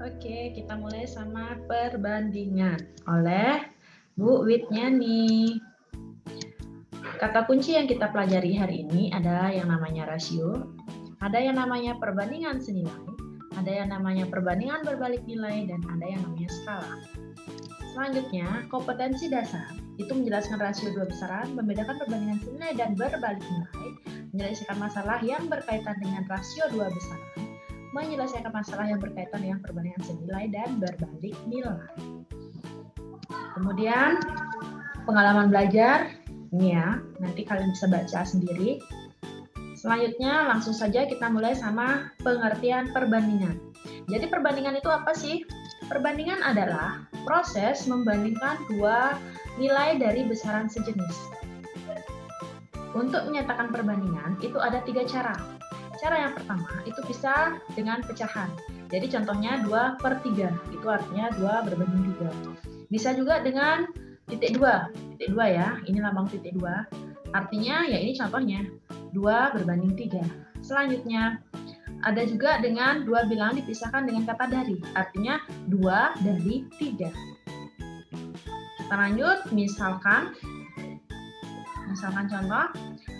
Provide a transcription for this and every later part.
Oke, kita mulai sama perbandingan oleh Bu Witnyani. Kata kunci yang kita pelajari hari ini ada yang namanya rasio, ada yang namanya perbandingan senilai, ada yang namanya perbandingan berbalik nilai, dan ada yang namanya skala. Selanjutnya, kompetensi dasar itu menjelaskan rasio dua besaran, membedakan perbandingan senilai dan berbalik nilai, menyelesaikan masalah yang berkaitan dengan rasio dua besaran, menyelesaikan masalah yang berkaitan dengan perbandingan senilai dan berbalik nilai. Kemudian, pengalaman belajar, ini ya, nanti kalian bisa baca sendiri. Selanjutnya, langsung saja kita mulai sama pengertian perbandingan. Jadi perbandingan itu apa sih? Perbandingan adalah proses membandingkan dua nilai dari besaran sejenis. Untuk menyatakan perbandingan, itu ada 3 cara. Cara yang pertama, itu bisa dengan pecahan. Jadi contohnya 2/3, itu artinya 2 berbanding 3. Bisa juga dengan titik 2 ya, ini lambang titik 2. Artinya ya ini contohnya 2 berbanding 3. Selanjutnya ada juga dengan 2 bilangan dipisahkan dengan kata dari, artinya 2 dari 3. Kita lanjut, misalkan contoh,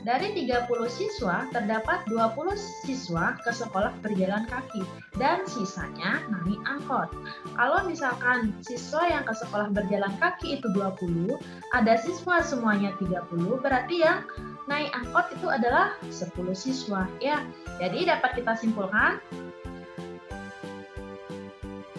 dari 30 siswa terdapat 20 siswa ke sekolah berjalan kaki dan sisanya naik angkot. Kalau misalkan siswa yang ke sekolah berjalan kaki itu 20, ada siswa semuanya 30, berarti yang naik angkot itu adalah 10 siswa ya. Jadi dapat kita simpulkan,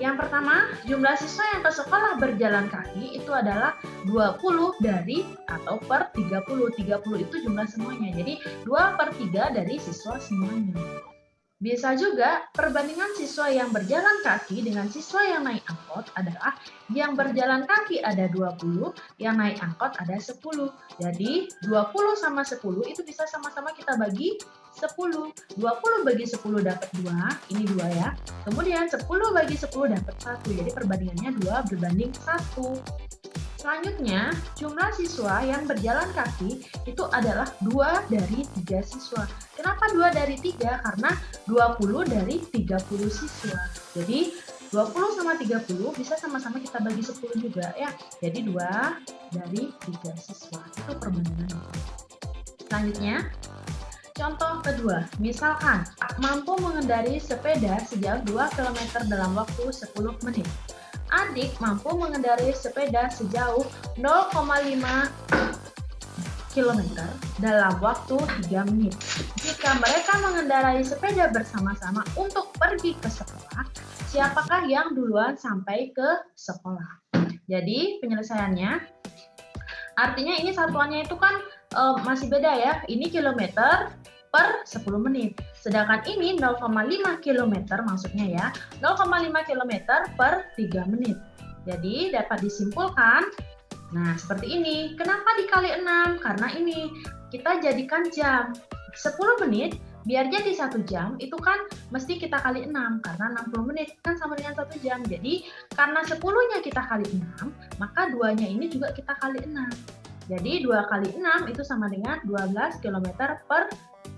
yang pertama, jumlah siswa yang ke sekolah berjalan kaki itu adalah 20 dari atau per 30. 30 itu jumlah semuanya. Jadi 2/3 dari siswa semuanya. Bisa juga perbandingan siswa yang berjalan kaki dengan siswa yang naik angkot adalah yang berjalan kaki ada 20, yang naik angkot ada 10. Jadi 20 sama 10 itu bisa sama-sama kita bagi 10. 20 bagi 10 dapat 2, ini 2 ya. Kemudian 10 bagi 10 dapat 1, jadi perbandingannya 2 berbanding 1. Selanjutnya, jumlah siswa yang berjalan kaki itu adalah 2 dari 3 siswa. Kenapa 2 dari 3? Karena 20 dari 30 siswa. Jadi 20 sama 30 bisa sama-sama kita bagi 10 juga ya. Jadi 2 dari 3 siswa. Itu perbandingan. Selanjutnya, contoh kedua, misalkan mampu mengendarai sepeda sejauh 2 km dalam waktu 10 menit. Adik mampu mengendarai sepeda sejauh 0,5 km dalam waktu 3 menit. Jika mereka mengendarai sepeda bersama-sama untuk pergi ke sekolah, siapakah yang duluan sampai ke sekolah? Jadi penyelesaiannya, artinya ini satuannya itu kan masih beda ya. Ini kilometer per 10 menit. Sedangkan ini 0,5 km maksudnya ya. 0,5 km per 3 menit. Jadi dapat disimpulkan, nah seperti ini. Kenapa dikali 6? Karena ini kita jadikan jam. 10 menit biar jadi 1 jam itu kan mesti kita kali 6 karena 60 menit kan sama dengan 1 jam. Jadi karena 10-nya kita kali 6, maka 2-nya ini juga kita kali 6. Jadi 2 kali 6 itu sama dengan 12 km per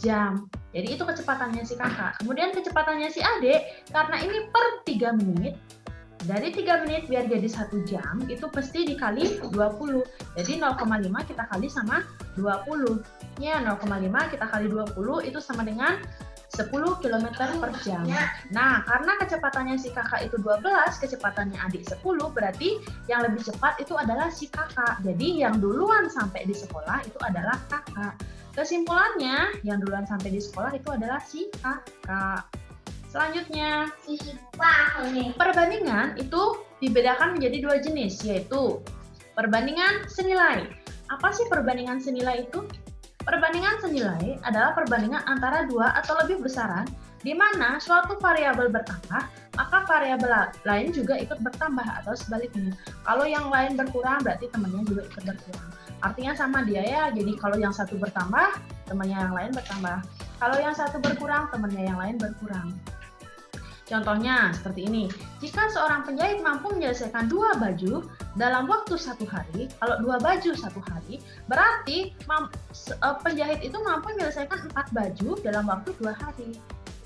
jam. Jadi itu kecepatannya si kakak. Kemudian kecepatannya si adik, karena ini per 3 menit, dari 3 menit biar jadi 1 jam, itu pasti dikali 20. Jadi 0,5 kita kali sama 20. Ya, 0,5 kita kali 20 itu sama dengan 10 km per jam. Nah, karena kecepatannya si kakak itu 12, kecepatannya adik 10, berarti yang lebih cepat itu adalah si kakak. Jadi yang duluan sampai di sekolah itu adalah kakak. Kesimpulannya, yang duluan sampai di sekolah itu adalah si kakak. Selanjutnya, perbandingan itu dibedakan menjadi 2 jenis, yaitu perbandingan senilai. Apa sih perbandingan senilai itu? Perbandingan senilai adalah perbandingan antara 2 atau lebih besaran, di mana suatu variabel bertambah, maka variabel lain juga ikut bertambah atau sebaliknya. Kalau yang lain berkurang, berarti temannya juga ikut berkurang. Artinya sama dia ya, jadi kalau yang satu bertambah, temannya yang lain bertambah. Kalau yang satu berkurang, temannya yang lain berkurang. Contohnya seperti ini, jika seorang penjahit mampu menyelesaikan 2 baju dalam waktu 1 hari, kalau 2 baju 1 hari, berarti penjahit itu mampu menyelesaikan 4 baju dalam waktu 2 hari.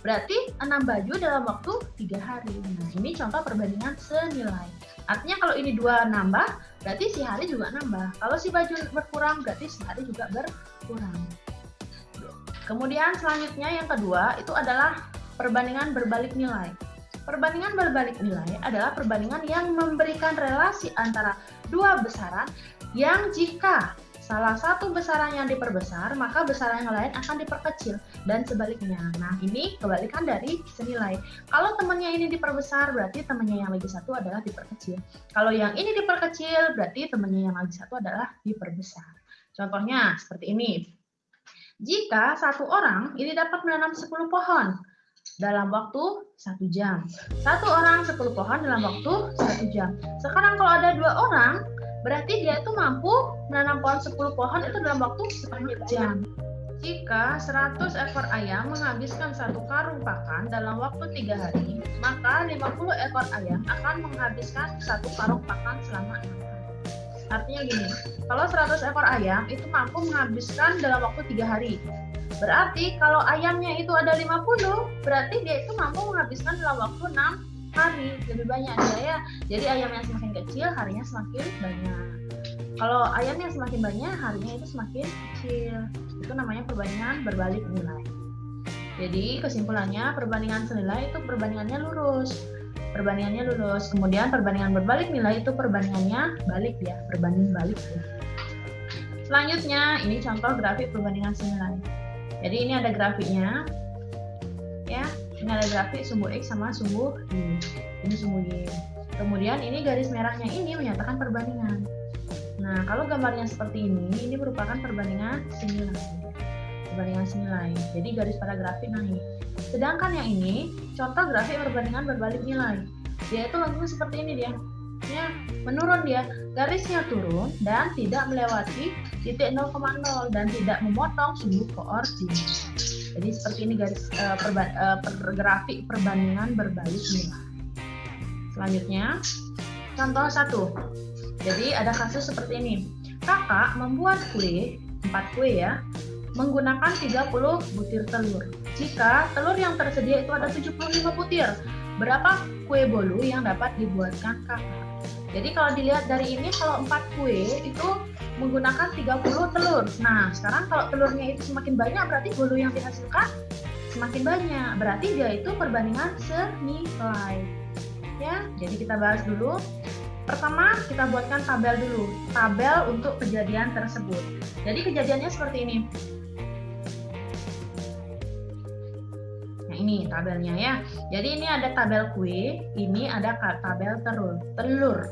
berarti 6 baju dalam waktu 3 hari. Nah, ini contoh perbandingan senilai. Artinya kalau ini 2 nambah, berarti si hari juga nambah. Kalau si baju berkurang, berarti si hari juga berkurang. Kemudian selanjutnya yang kedua itu adalah perbandingan berbalik nilai. Perbandingan berbalik nilai adalah perbandingan yang memberikan relasi antara dua besaran yang jika salah satu besaran yang diperbesar, maka besaran yang lain akan diperkecil dan sebaliknya. Nah, ini kebalikan dari senilai. Kalau temannya ini diperbesar, berarti temannya yang lagi satu adalah diperkecil. Kalau yang ini diperkecil, berarti temannya yang lagi satu adalah diperbesar. Contohnya seperti ini. Jika satu orang ini dapat menanam 10 pohon dalam waktu 1 jam. Satu orang 10 pohon dalam waktu 1 jam. Sekarang kalau ada 2 orang, berarti dia itu mampu menanam pohon 10 pohon itu dalam waktu setengah jam. Jika 100 ekor ayam menghabiskan 1 karung pakan dalam waktu 3 hari, maka 50 ekor ayam akan menghabiskan 1 karung pakan selama 6 hari. Artinya gini, kalau 100 ekor ayam itu mampu menghabiskan dalam waktu 3 hari. Berarti kalau ayamnya itu ada 50, berarti dia itu mampu menghabiskan dalam waktu 6 hari. Lebih banyak dia ya. Jadi ayamnya semakin kecil, harinya semakin banyak. Kalau ayamnya semakin banyak, harinya itu semakin kecil. Itu namanya perbandingan berbalik nilai. Jadi kesimpulannya perbandingan senilai itu perbandingannya lurus. Perbandingannya lurus. Kemudian perbandingan berbalik nilai itu perbandingannya balik ya, berbanding balik ya. Selanjutnya ini contoh grafik perbandingan senilai. Jadi ini ada grafiknya, ya. Ini ada grafik sumbu X sama sumbu Y. Ini sumbu Y. Kemudian ini garis merahnya ini menyatakan perbandingan. Nah, kalau gambarnya seperti ini merupakan perbandingan senilai. Perbandingan senilai. Jadi garis pada grafik naik. Sedangkan yang ini contoh grafik perbandingan berbalik nilai. Dia itu langsung seperti ini dia. Ya, menurun dia. Garisnya turun dan tidak melewati titik 0,0 dan tidak memotong sumbu koordinat. Jadi seperti ini garis grafik perbandingan berbalik nilai. Selanjutnya, contoh 1. Jadi ada kasus seperti ini. Kakak membuat kue, 4 kue ya, menggunakan 30 butir telur. Jika telur yang tersedia itu ada 75 butir, berapa kue bolu yang dapat dibuatkan kakak? Jadi kalau dilihat dari ini, kalau 4 kue itu menggunakan 30 telur. Nah, sekarang kalau telurnya itu semakin banyak, berarti bolu yang dihasilkan semakin banyak. Berarti dia itu perbandingan senilai. Ya, jadi kita bahas dulu. Pertama, kita buatkan tabel dulu. Tabel untuk kejadian tersebut. Jadi kejadiannya seperti ini. Nah, ini tabelnya ya. Jadi ini ada tabel kue, ini ada tabel telur.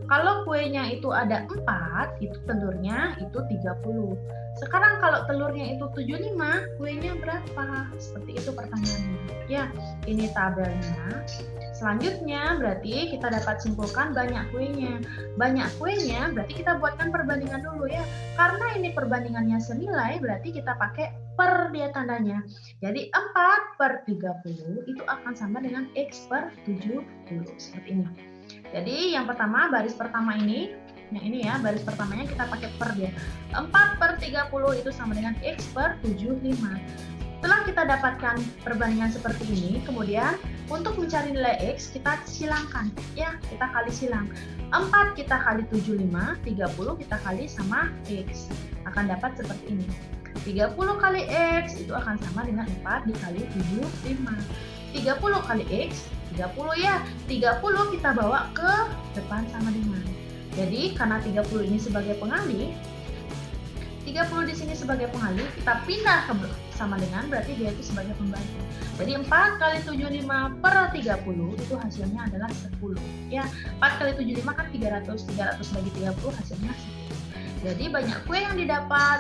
Kalau kuenya itu ada 4, itu telurnya itu 30. Sekarang kalau telurnya itu 75, kuenya berapa? Seperti itu pertanyaannya. Ya, ini tabelnya. Selanjutnya berarti kita dapat simpulkan banyak kuenya. Banyak kuenya berarti kita buatkan perbandingan dulu ya. Karena ini perbandingannya senilai, berarti kita pakai per dia tandanya. Jadi 4 per 30 itu akan sama dengan X per 70. Seperti ini. Jadi yang pertama, baris pertama ini, yang ini ya, baris pertamanya kita pakai per dia. 4 per 30 itu sama dengan X per 75. Setelah kita dapatkan perbandingan seperti ini, kemudian untuk mencari nilai X, kita silangkan. Ya, kita kali silang. 4 kita kali 75, 30 kita kali sama X. Akan dapat seperti ini. 30 kali X itu akan sama dengan 4 dikali 75. 30 kali X, 30 ya. 30 kita bawa ke depan sama dengan. Jadi karena 30 ini sebagai pengalih, 30 di sini sebagai pengalih, kita pindah ke sama dengan, berarti dia itu sebagai pembantu. Jadi 4 kali 75 per 30 itu hasilnya adalah 10. Ya, 4 kali 75 kan 300. 300 bagi 30 hasilnya 10. Jadi banyak kue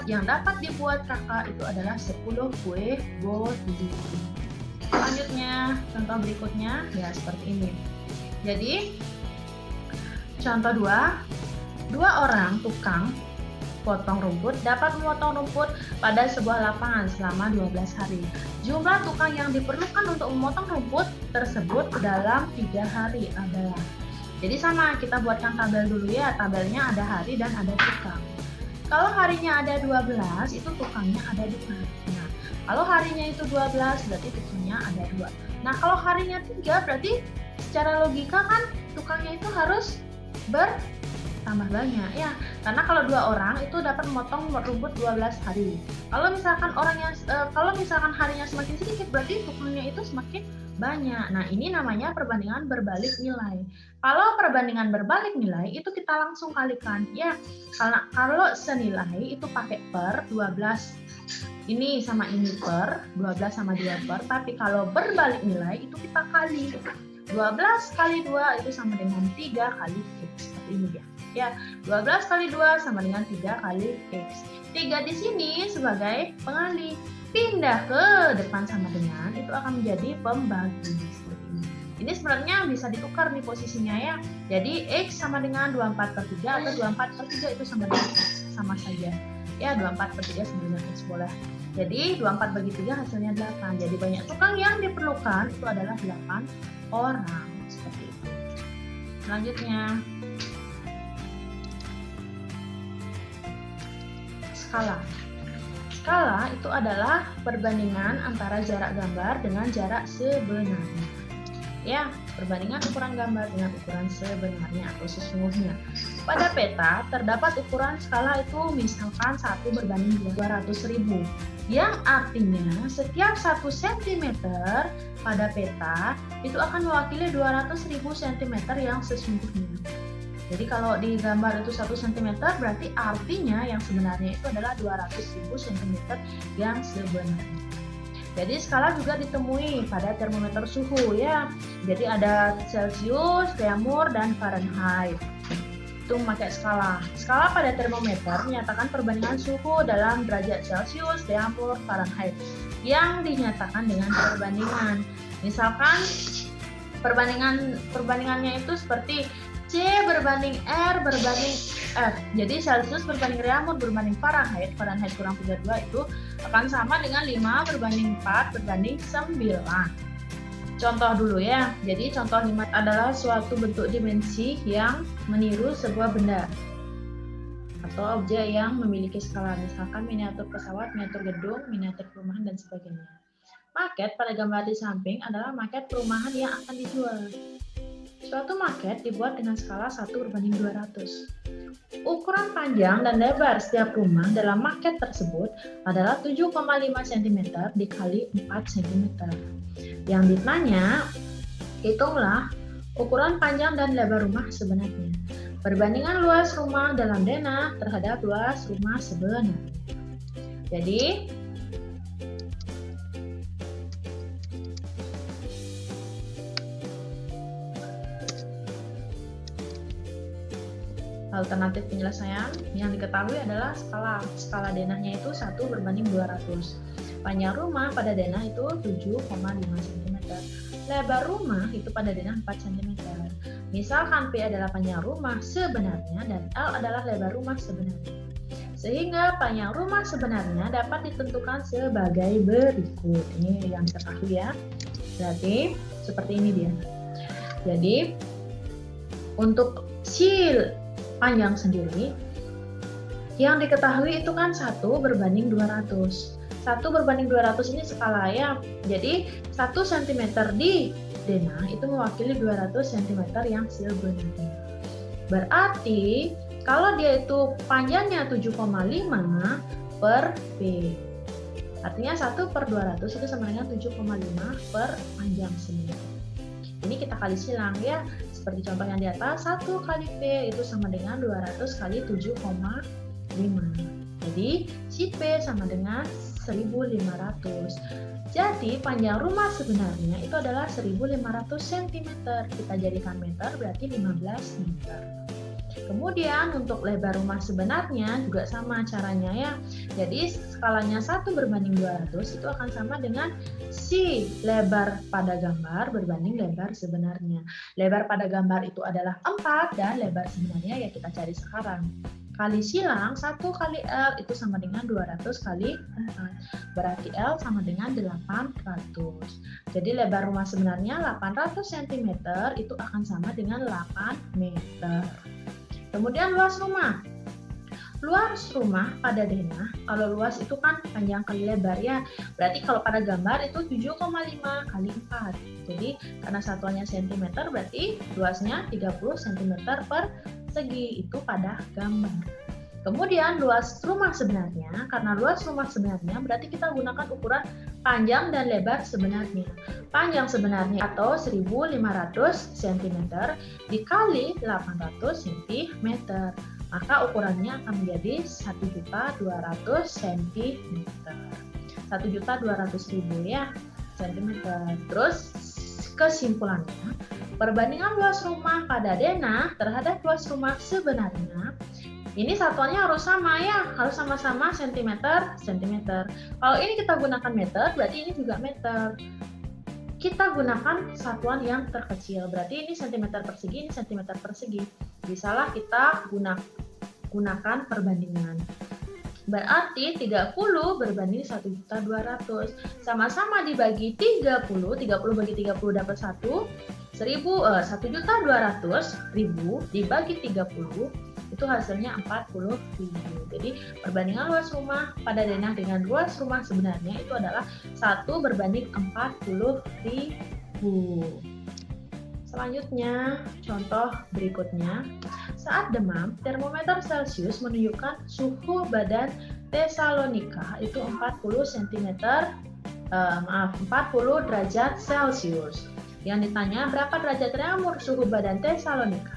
yang dapat dibuat kakak itu adalah 10 kue bolu. Selanjutnya, contoh berikutnya ya seperti ini. Jadi contoh 2 orang tukang potong rumput dapat memotong rumput pada sebuah lapangan selama 12 hari. Jumlah tukang yang diperlukan untuk memotong rumput tersebut dalam 3 hari adalah. Jadi sama, kita buatkan tabel dulu ya. Tabelnya ada hari dan ada tukang. Kalau harinya ada 12, itu tukangnya ada 2. Nah, Kalau harinya itu 12, berarti tukangnya ada 2. Nah, kalau harinya 3, berarti secara logika kan tukangnya itu harus bertambah banyak ya. Karena kalau 2 orang itu dapat memotong rumput 12 hari. Kalau misalkan harinya semakin sedikit, berarti tukangnya itu semakin banyak. Nah, ini namanya perbandingan berbalik nilai. Kalau perbandingan berbalik nilai itu kita langsung kalikan ya. Karena kalau senilai itu pakai per 12. Ini sama ini per 12 sama 2 per, tapi kalau berbalik nilai itu kita kali. 12 kali 2 itu sama dengan 3 kali X. Seperti ini dia. Ya, 12 kali 2 sama dengan 3 kali X. 3 di sini sebagai pengali. Pindah ke depan sama dengan, itu akan menjadi pembagi. Seperti ini. Ini sebenarnya bisa ditukar nih posisinya ya. Jadi X sama dengan 24 per 3 atau 24 per 3 itu sama dengan X. Sama saja. Ya, 24 per 3 sama dengan X boleh. Jadi 24 bagi 3 hasilnya 8. Jadi banyak tukang yang diperlukan itu adalah 8 orang. Seperti itu. Selanjutnya, skala. Skala itu adalah perbandingan antara jarak gambar dengan jarak sebenarnya. Ya, perbandingan ukuran gambar dengan ukuran sebenarnya atau sesungguhnya. Pada peta terdapat ukuran skala itu misalkan 1 berbanding 200.000. Yang artinya setiap 1 cm pada peta itu akan mewakili 200.000 cm yang sesungguhnya. Jadi kalau di gambar itu 1 cm berarti artinya yang sebenarnya itu adalah 200.000 cm yang sebenarnya. Jadi skala juga ditemui pada termometer suhu ya. Jadi ada Celcius, Reaumur, dan Fahrenheit. Itu memakai skala. Skala pada termometer menyatakan perbandingan suhu dalam derajat Celcius, Reaumur, Fahrenheit yang dinyatakan dengan perbandingan. Misalkan perbandingannya itu seperti C berbanding R berbanding F. Jadi Celcius berbanding Reaumur berbanding Fahrenheit, Fahrenheit kurang 32 itu akan sama dengan 5 berbanding 4 berbanding 9. Contoh dulu ya. Jadi contoh 5 adalah suatu bentuk dimensi yang meniru sebuah benda atau objek yang memiliki skala, misalkan miniatur pesawat, miniatur gedung, miniatur perumahan, dan sebagainya. Maket pada gambar di samping adalah maket perumahan yang akan dijual. Suatu maket dibuat dengan skala 1 berbanding 200. Ukuran panjang dan lebar setiap rumah dalam maket tersebut adalah 7,5 cm dikali 4 cm. Yang ditanya, hitunglah ukuran panjang dan lebar rumah sebenarnya. Perbandingan luas rumah dalam denah terhadap luas rumah sebenarnya. Jadi, alternatif penyelesaian yang diketahui adalah skala denahnya itu 1 berbanding 200. Panjang rumah pada denah itu 7,5 cm. Lebar rumah itu pada denah 4 cm. Misalkan P adalah panjang rumah sebenarnya dan L adalah lebar rumah sebenarnya. Sehingga panjang rumah sebenarnya dapat ditentukan sebagai berikut. Ini yang diketahui ya. Berarti seperti ini dia. Jadi untuk si panjang sendiri yang diketahui itu kan 1 berbanding 200. 1 berbanding 200 ini skala ya. Jadi 1 cm di denah itu mewakili 200 cm yang sebenarnya. Berarti kalau dia itu panjangnya 7,5 per P. Artinya 1 per 200 itu sama dengan 7,5 per panjang sendiri. Ini kita kali silang ya. Seperti contoh yang di atas, 1 kali P itu sama dengan 200 kali 7,5. Jadi, si P sama dengan 1.500. Jadi, panjang rumah sebenarnya itu adalah 1.500 cm. Kita jadikan meter berarti 15 meter. Kemudian, untuk lebar rumah sebenarnya juga sama caranya ya. Jadi, skalanya 1 berbanding 200 itu akan sama dengan si lebar pada gambar berbanding lebar sebenarnya. Lebar pada gambar itu adalah 4 dan lebar sebenarnya ya kita cari sekarang. Kali silang 1 kali L itu sama dengan 200 kali 4. Berarti L sama dengan 800. Jadi lebar rumah sebenarnya 800 cm itu akan sama dengan 8 meter. Kemudian luas rumah. luas rumah pada denah, kalau luas itu kan panjang kali lebar ya. Berarti kalau pada gambar itu 7,5 kali 4. Jadi karena satuannya cm berarti luasnya 30 cm per segi, itu pada gambar. Kemudian luas rumah sebenarnya, karena luas rumah sebenarnya berarti kita gunakan ukuran panjang dan lebar sebenarnya. Panjang sebenarnya atau 1500 cm dikali 800 cm. Maka ukurannya akan menjadi 1.200.000 cm. 1.200.000 ya cm. Terus kesimpulannya, perbandingan luas rumah pada denah terhadap luas rumah sebenarnya, ini satuannya harus sama ya, harus sama-sama cm. Kalau ini kita gunakan meter, berarti ini juga meter. Kita gunakan satuan yang terkecil, berarti ini cm persegi, ini cm persegi. Bisalah kita gunakan perbandingan. Berarti 30 berbanding 1.200. Sama-sama dibagi 30 bagi 30 dapat 1.200.000 dibagi 30 itu hasilnya 40.000. Jadi perbandingan luas rumah pada denah dengan luas rumah sebenarnya itu adalah 1 berbanding 40.000. Selanjutnya, contoh berikutnya. Saat demam, termometer Celcius menunjukkan suhu badan Tesalonika itu 40 derajat Celcius. Yang ditanya berapa derajat reaumur suhu badan Tesalonika,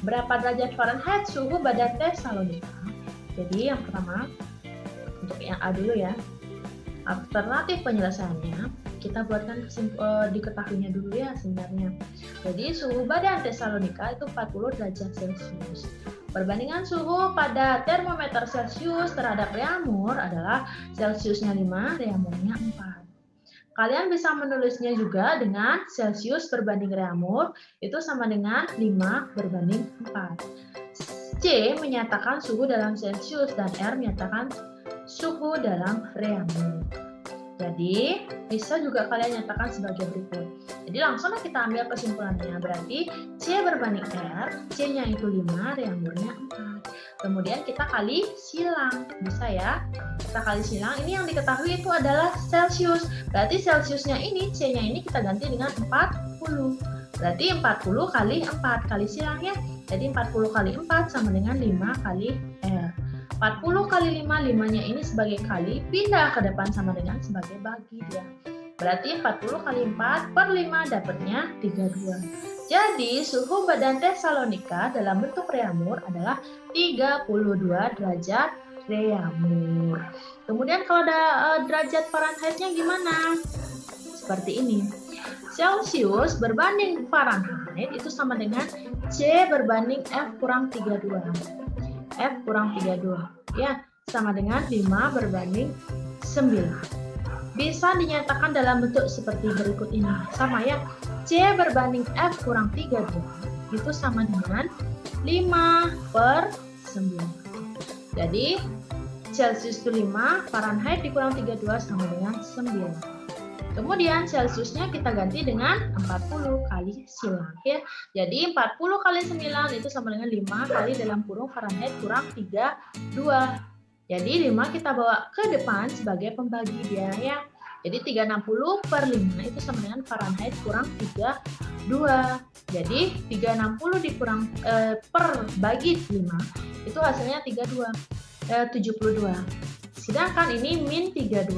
berapa derajat Fahrenheit suhu badan Tesalonika. Jadi yang pertama, untuk yang A dulu ya, alternatif penyelesaiannya kita buatkan diketahuinya dulu ya sebenarnya. Jadi suhu badan Tesalonika itu 40 derajat Celcius. Perbandingan suhu pada termometer Celcius terhadap reaumur adalah Celciusnya 5, reaumurnya 4. Kalian bisa menulisnya juga dengan Celcius berbanding reaumur itu sama dengan 5 berbanding 4. C menyatakan suhu dalam Celcius dan R menyatakan suhu dalam reaumur. Jadi bisa juga kalian nyatakan sebagai berikut. Jadi langsung kita ambil kesimpulannya. Berarti C berbanding R, C-nya itu 5, reaumurnya 4. Kemudian kita kali silang. Bisa ya? Kita kali silang. Ini yang diketahui itu adalah Celcius. Berarti Celciusnya ini, C-nya ini kita ganti dengan 40. Berarti 40 kali 4 kali silang ya. Jadi 40 kali 4 sama dengan 5 kali R. 40 kali 5, 5-nya ini sebagai kali, pindah ke depan sama dengan sebagai bagi dia. Berarti 40 kali 4 per 5 dapatnya 32. Jadi suhu badan Tesalonika dalam bentuk reaumur adalah 32 derajat reaumur. Kemudian kalau ada derajat Fahrenheitnya gimana? Seperti ini. Celcius berbanding Fahrenheit itu sama dengan C berbanding F kurang 32. F kurang 32 ya, sama dengan 5 berbanding 9. Bisa dinyatakan dalam bentuk seperti berikut ini. Sama ya, C berbanding F kurang 32 itu sama dengan 5 per 9. Jadi Celcius itu 5, Fahrenheit dikurang 32 sama dengan 9. Kemudian Celciusnya kita ganti dengan 40 kali silang ya. Jadi 40 kali 9 itu sama dengan 5 kali dalam kurung Fahrenheit kurang 32. Jadi 5 kita bawa ke depan sebagai pembagi dia ya. Jadi 360 per 5 itu sama dengan Fahrenheit kurang 32. Jadi 360 dikurang per bagi 5 itu hasilnya 72. Sedangkan ini min 32.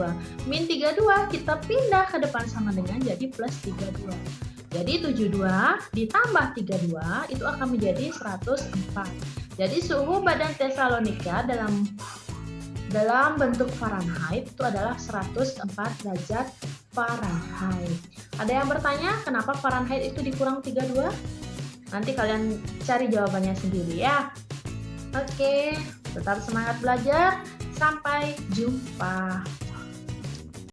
Min 32 kita pindah ke depan sama dengan jadi plus 32. Jadi 72 ditambah 32 itu akan menjadi 104. Jadi suhu badan Tesalonika dalam bentuk Fahrenheit itu adalah 104 derajat Fahrenheit. Ada yang bertanya kenapa Fahrenheit itu dikurang 32? Nanti kalian cari jawabannya sendiri ya. Oke, tetap semangat belajar. Sampai jumpa.